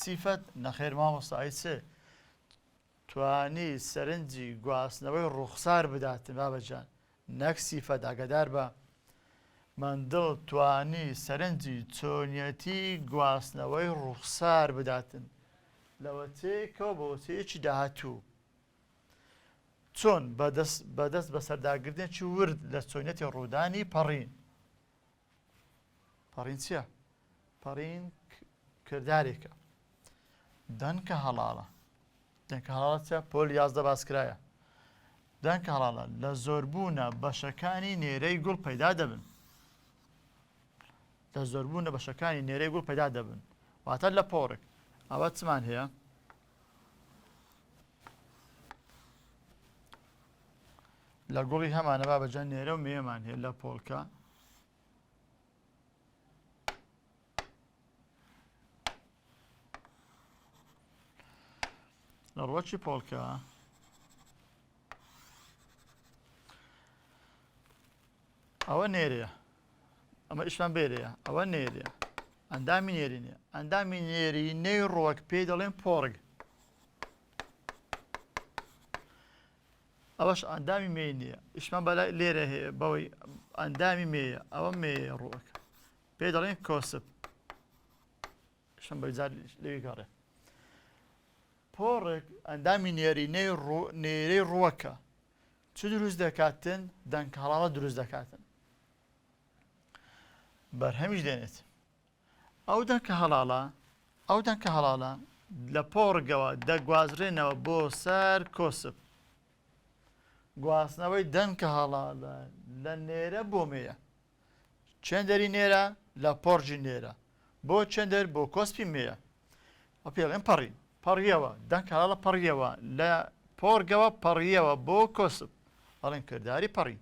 سیفەت نەخێر مامۆستایی چێ توانی سەرنجی گواستنەوەی ڕوخسار بداتن بابەجان نەک سیفەت ئاگادار بە مندڵ توانی سەرنجی چۆنیەتی گواستنەوەی ڕوخسار بداتن لەوەتێکەوە بە وەتەیەکی داهاتوو چۆن بەدەست بەسەرداگرتنێکی ورد لە چۆنیەتی ڕوودانی پەڕین پەڕین چییە؟ پەڕین کردارێکە دەنکە هەڵاڵە دەنکە هەڵاڵە چییە؟ پۆل 11 باسکرایە دەنکە هەڵاڵە لە زۆربوونە بەشەکانی نێرەی گوڵ پەیدا دەبن لە زۆربوونە بەشەکانی نێرەی گوڵ پەیدا دەبن واتە لە پۆڕێک ئەوە چمان هەیە لە گوڵی هەمانە بابەجان نێرە و مێمان هەیە لە پۆڵکە لە ڕۆکی پۆڵکە ئەوە نێرەیە ئەمە ئیشمان بێرەیە ئەوە نێرەیە ئەندامی نێرینە ئەندامی نێرینەی ڕۆک پێی دەڵێن پۆڕگ ئەوەش ئەندامی مێ نییە ئیشمان بەلای لێرە هەیە بەوەی ئەندامی مێیە ئەوە مێیە ڕۆک پێی دەڵێن کۆسب شم بەجار لێوی گەڕێ پۆڕێک ئەندامی نێرەی ڕووەکە چ دروست دەکاتن دەنکە هەڵاڵە دروست دەکاتن بەرهەمیش دێنێت ئەو دەنکە هەڵاڵە لە پۆڕگەوە دەگوازرێنەوە بۆ سەر کۆسب گواستنەوەی دەنکە هەڵاڵە لە نێرە بۆ مێیە چەندەری نێرە لە پۆڕژی نێرە بۆ چەندەر بۆ کۆسپی مێیە ئەو پێڵێن پەڕی پەڕیەوە دەنگ هەڵە پەڕیەوە لە پۆرگەوە پەڕیەوە بۆ کۆسب ئەڵێن کردداری پەڕی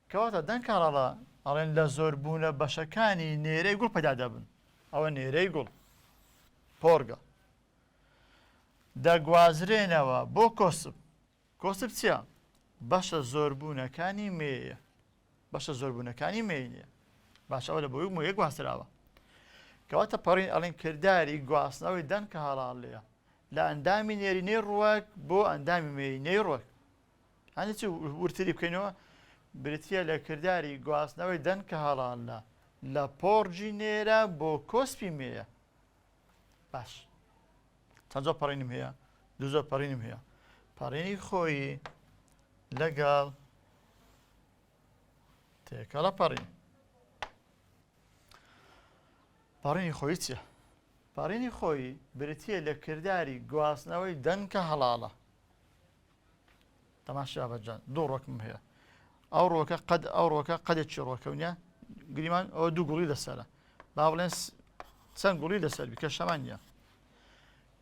کەواتە دەنگ هەڵە ئەڵێن لە زۆربوونە بەشەکانی نێرەی گوڵ پەیدا دەبن ئەوە نێرەی گوڵ پۆرگە دەگوازرێنەوە بۆ کۆسب کۆسب چییە؟ بەشە زۆربوونەکانی مێیە بەشە زۆربوونەکانی مێی نیە باشە ئەوە لە بۆی مۆیە گواستراوە کەواتە پەڕین ئەڵێن کردداری گواستنەوەی دەنگ کە هەڵاڵەیە لە ئەندامی نێرینەی ڕووەک بۆ ئەندامی مێینەی ڕووەک هەنی چی ورتری بکەینەوە برتیە لە کردداری گواستنەوەی دەنگ کە هەڵاڵە لە پۆرجی نێرە بۆ کۆسپی مێیە باش چەند زۆر پەڕینم هەیە دوو زۆر پەڕینم هەیە پەڕینی خۆی لەگەڵ تێکەڵە پەڕین پەڕینی خۆی چیە؟ پەڕینی خۆی برتیە لە کردداری گواستنەوەی دەنگ کە هەڵاڵە تەماشا بەجان دوو ڕۆکم هەیە ئەو ڕۆکە قەد ئەو ڕۆکە قەدێکی ڕۆکەونیە گریمان ئەوە دوو گوڵی لەسەرە با بڵێن چەند گوڵی لەسەر بکە شەمان نییە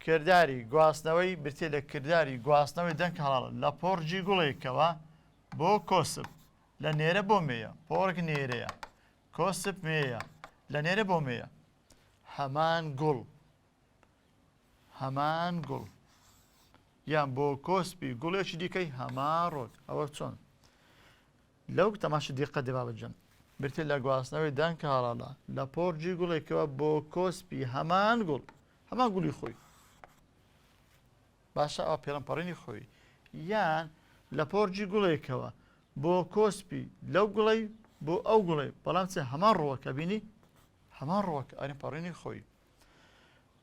کردداری گواستنەوەی برتێ لە کردداری گواستنەوەی دەنگ هەڵاڵە لە پۆرجی گوڵێکەوە بۆ کۆسب لە نێرە بۆ مێیە پۆرگ نێرەیە کۆسب مێیە لە نێرە بۆ مێیە هەمان گوڵ یان بۆ کۆسپی گوڵێکی دیکەی هەمان ڕۆک ئەوە چۆن لەو تەماشا دیقە دێ بابەتجان برتێ لە گواستنەوەی دەنگ هەڵاڵە لە پۆرجی گوڵێکەوە بۆ کۆسپی هەمان گوڵی خۆی باشە ئەوە پێڵم پەڕینی خۆی یان لە پۆرجی گوڵێکەوە بۆ کۆسپی لەو گوڵەی بۆ ئەو گوڵی بەڵام چێ هەمان ڕۆوەکە بینی هەمان ڕۆوەکە ئەرین پەڕینی خۆی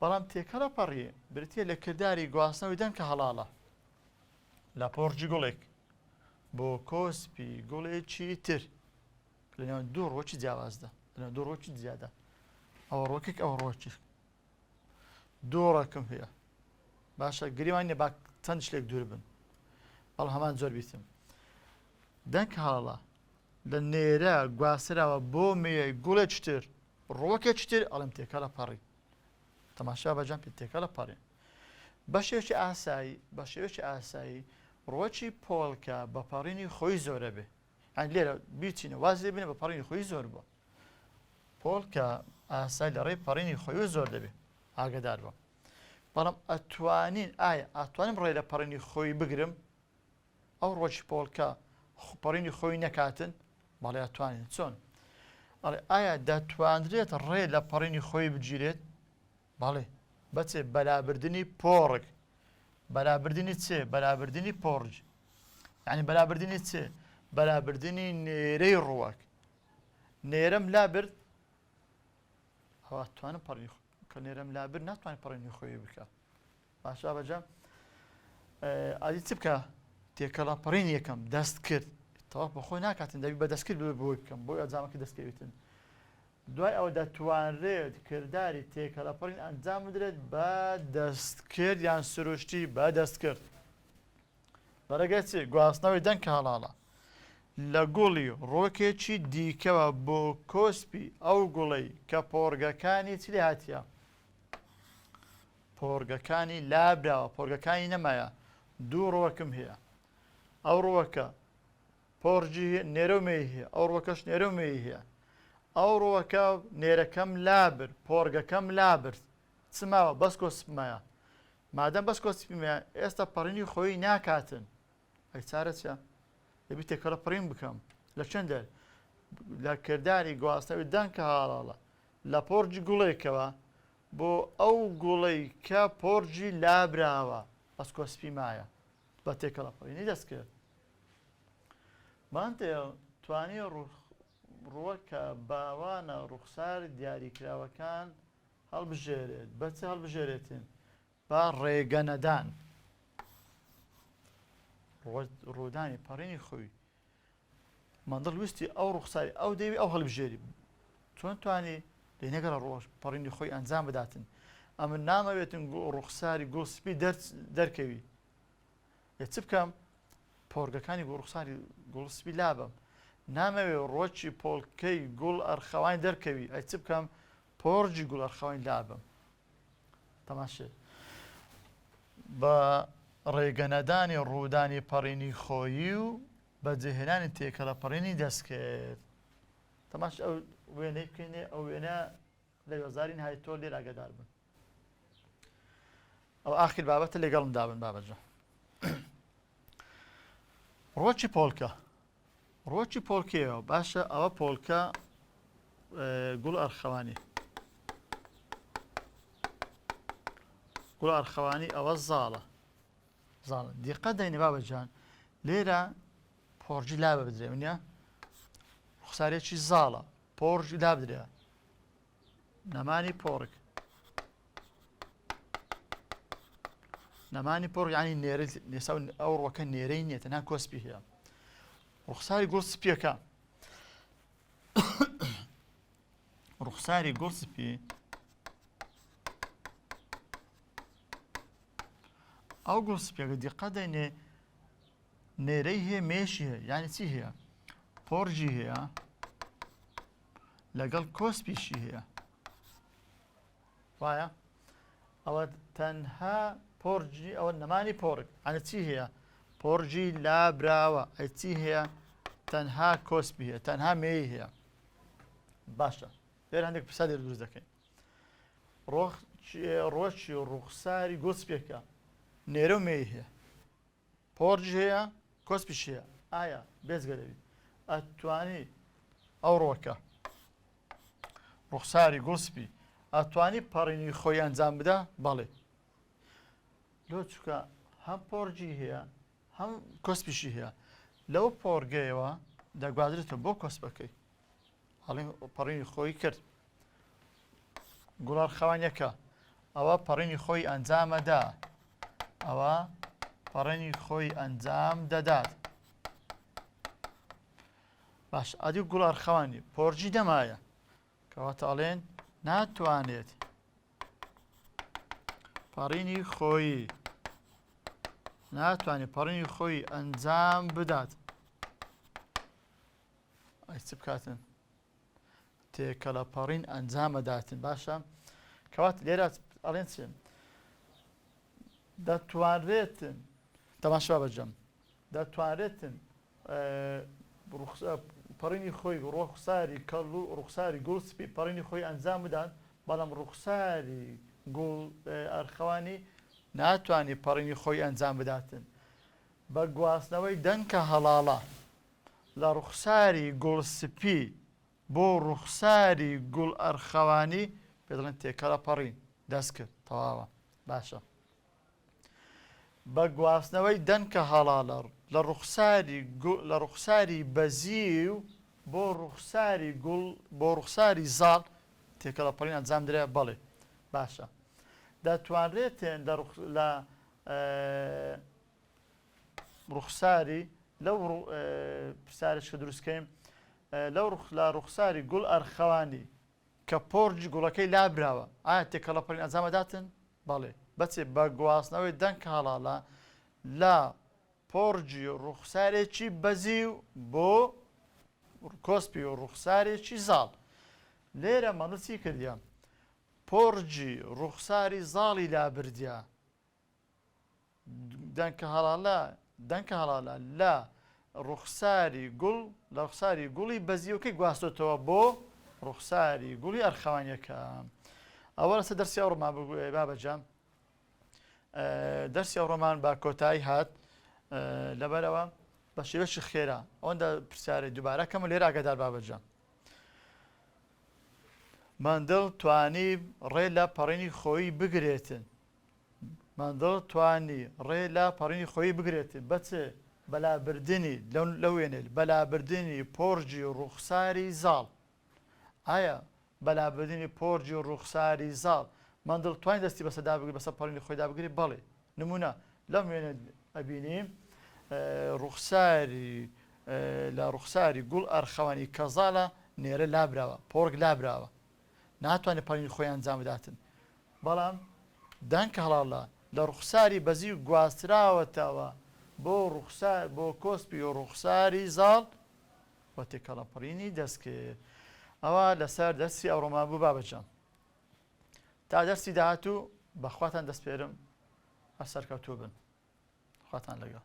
بەڵام تێکەڵە پەڕیە برتیە لە کردداری گواستنەوەی دەنگ کە هەڵاڵە لە پۆرجی گوڵێک بۆ کۆسپی گوڵێکی تر لەنێوان دوو ڕۆکی جیاوازدا لەنێوان دوو ڕۆکی زیادە ئەوە ڕۆکێک ئەوە ڕۆکی دوو ڕۆکم هەیە باشە گریوان نیە با چەند شتێک دوور بن بەڵام هەمان زۆر بیتم دەنگ هەڵاڵە لە نێرە گواستراوە بۆ مێیە گوڵێکی تر ڕۆکێکی تر ئەڵێم تێکەڵە پەڕی تەماشا بەجان پێ تێکەڵە پەڕێن بە شێوەیەکی ئاسایی ڕۆکی پۆڵکە بە پەڕینی خۆی زۆرە بێ هەن لێرە بیچینە واز لێ بینە بە پەڕینی خۆی زۆر بووە پۆڵکە ئاسای لە ڕێی پەڕینی خۆی زۆر دەبێ ئاگدار بە بەڵام ئەتوانم ڕێ لە پەڕینی خۆی بگرم ئەو ڕۆکی پۆڵکە پەڕینی خۆی نەکاتن بەڵێ ئەتوانین چۆن ئەڵێ ئایا دەتوانرێت ڕێ لە پەڕینی خۆی بگیرێت بەڵێ بەچێ بەرابردنی پۆڕک بەرابردنی چێ بەرابردنی پۆڕج یعنی بەرابردنی چێ بەرابردنی نێرەی ڕووەک نێرەم لابرد ئەوە توانم پەڕینی کە نێرەم لابرد ناتوانێت پەڕینی خۆی بکە باشا بەجام ئادی چ بکە تێکەڵە پەڕینی یەکەم دەست کرد تەواو بە خۆی ناکاتن دەبی بە دەستکرد بۆی بکەم بۆی ئەنجامەکە دەستکەوێتن دوای ئەوە دەتوانرێت کردداری تێکەڵە پەڕین ئەنجام بدرێت بە دەستکرد یان سروشتی بە دەستکرد بەرەگای چێ گواستنەوەی دەنگ کە هەڵاڵە لە گوڵی ڕۆکێکی دیکەوە بۆ کۆسپی ئەو گوڵەی کە پۆرگەکانی چ لێ هاتیە پۆرگەکانی لابراوە پۆرگەکانی نەمایە دوو ڕۆکم هەیە ئەو ڕۆکە پۆرجی نێرە و مێی هەیە ئەو ڕۆکەش نێرە و مێی هەیە ئەو ڕۆکە نێرەکەم لابر پۆرگەکەم لابرد چماوە بەس کۆسپمایە مادەم بەس کۆسپیمایە ئێستا پەڕینی خۆی ناکاتن ئەی چارە چە دەبی تێکەڵە پەڕین بکەم لە چەندە لە کردداری گواستنەوەی دەنگ کە هەڵاڵە لە پۆرجی گوڵێکەوە بۆ ئەو گوڵەی کە پۆرجی لابراوە بەس کۆسپیمایە بە تێکەڵە پەڕینی دەست کرد مانتێ توانی ڕووەکە باوانە ڕوخسار دیاریکراوەکان هەڵبژێرێت بەچە هەڵبژێرێتن با ڕێگەنەدان ڕوودانی پەڕینی خۆی مندڵ ویستی ئەو ڕوخساری ئەو دەوی ئەو هەڵبژێری چۆن توانی لێ نەگەڕە ڕۆژ پەڕینی خۆی ئەنجام بداتن ئەمن نامەوێتن ڕوخساری گوڵسپی دەرکەوی چ بکەم پۆرگەکانی ڕوخساری گوڵسپی لابم نامەوێ ڕۆکی پۆڵکەی گوڵ ئەرخەوانی دەرکەوی ئەی چ بکەم پۆرجی گوڵ ئەرخەوانی لابم تەماشێ بە ڕێگەنەدانی ڕوودانی پەڕینی خۆیی و بەجێهێنانی تێکەڵە پەڕینی دەستکرد تەماش ئەو وێنەی بکەینێ ئەو وێنە لە وێزاری نهایی تۆ لێ ئاگادار بن ئەو ئاخر بابەتە لەگەڵم دابن بابەتە ڕۆکی پۆلکە ڕۆکی پۆلکەیەوە باشە ئەوە پۆلکە گوڵ ئەرخەوانی گوڵ ئەرخەوانی ئەوە زاڵە زاڵە دیقە دەینێ بابەجان لێرە پۆرجی لا بدرێ ونیە ڕوخسارێکی زاڵە پۆرجی لا بدرێ نەمانی پۆڕک نەمانی پۆڕ یعنی نێرە نێسا ئەو ڕۆکە نێرەی نییە تەنها کۆسپی هەیە ڕوخساری گوڵ سپیەکە ڕوخساری گوڵ سپی ئەو گوڵ سپیەکە دیقە دەینێ نێرەی هەیە مێشی هەیە یعنی چی هەیە پۆرجی هەیە لەگەڵ کۆسپیشی هەیە وایە ئەوە تەنها پۆرجی ئەوە نەمانی پۆڕک ئەنە چی هەیە پۆرجی لابراوە ئەی چی هەیە تەنها کۆسپی هەیە تەنها مێی هەیە باشە لێرە هەندێک پرسا لێرە دروست دەکەین ڕۆکی و ڕوخساری گوڵسپێکە نێرە و مێی هەیە پۆرج هەیە کۆسپیش هەیە ئایا بێزگە دەبی ئەتوانی ئەو ڕۆکە ڕوخساری گوڵسپی ئەتوانی پەڕینی خۆی ئەنجام بدە بەڵێ لۆ چکە هەم پۆرجی هەیە هەم کۆسپیشی هەیە لەو پۆرگەیەوە دەگوازرێتەوە بۆ کۆسپەکەی هەڵێ پەڕینی خۆی کرد گوڵ ئەرخەوانیەکە ئەوە پەڕینی خۆی ئەنجامەدا ئەوە پەڕینی خۆی ئەنجام دەدات باش ئەدی گوڵ ئەرخەوانی پۆرجی دەمایە کەواتە ئەڵێن ناتوانێت پەڕینی خۆی ناتوانێت پەڕینی خۆی ئەنجام بدات ئەی چ بکاتن تێکەڵە پەڕین ئەنجامەداتن باشە کەواتە لێرە ئەڵێن چێن دەتوانرێتن تەماشا بەجەم دەتوانرێتن پەڕینی خۆی ڕوخساری کەڵ و ڕوخساری گوڵسپی پەڕینی خۆی ئەنجام بدات بەڵام ڕوخساری گوڵ ئەرخەوانی ناتوانێت پەڕینی خۆی ئەنجام بداتن بە گواستنەوەی دەنکە هەڵاڵە لە ڕوخساری گوڵسپی بۆ ڕوخساری گوڵ ئەرخەوانی پێ دەڵێن تێکەڵە پەڕین دەست کرد تەواوە باشە بە گواستنەوەی دەنکە هەڵاڵە لە ڕوخساری بەزی و بۆ ڕوخساری زاڵ تێکەڵە پەڕین ئەنجام درێ بەڵێ باشە دەتوانرێتن لە ڕوخساری لەو پرسیارش کە دروستکەین لەو لە ڕوخساری گوڵ ئەرخەوانی کە پۆرجی گوڵەکەی لابراوە ئایا تێکەڵە پەڕین ئەنجامەداتن بەڵێ بەچێ بە گواستنەوەی دەنگ هەڵاڵە لە پۆرجی ڕوخسارێکی بەزی و بۆ کۆسپی و ڕوخسارێکی زاڵ لێرە مەڵچی کردیە پۆرجی ڕوخساری زاڵی لابردیا دەنکە هەڵاڵە لە ڕوخساری گوڵ لە ڕوخساری گوڵی بەزیەکەی گواستۆتەوە بۆ ڕوخساری گوڵی ئەرخەوانیەکە ئەوە لەسەر دەرسی ئەوڕۆمان بابەجان دەرسی ئەوڕۆمان با کۆتایی هات لەبەرەوە بە شێوەیەکی خێرا ئەوەندە پرسیارەی دووبارە کەمە لێرە ئاگادار بابەجان مندڵ توانی ڕێ لە پەڕینی خۆی بگرێتن مندڵ توانی ڕێ لە پەڕینی خۆی بگرێتن بەچێ بەلابردنی لەو وێنێ بەلابردنی پۆرجی و ڕوخساری زاڵ ئایا بەلابردنی پۆرجی و ڕوخساری زاڵ مندڵ توانی دەستی بەسەدا بگری بەسەر پەڕینی خۆیدا بگری بەڵێ نمونە لەم وێنە ئەبینیم ڕوخساری لە ڕوخساری گوڵ ئەرخەوانی کە زاڵە نێرە لابراوە پۆرگ لابراوە ناتوانێت پەڕینی خۆی ئەنجام بداتن بەڵام دەنکە هەڵاڵە لە ڕوخساری بەزی و گواستراوەتەوە بۆ کۆسپی و ڕوخساری زاڵ بە تێکەڵە پەڕینی دەست کرد ئەوە لەسەر دەرسی ئەوڕۆمان بوو بابەجان تا دەرسی داهاتوو بەخواتان دەست پێرم هەر سەرکەوتوو بن خواتان لەگەڵ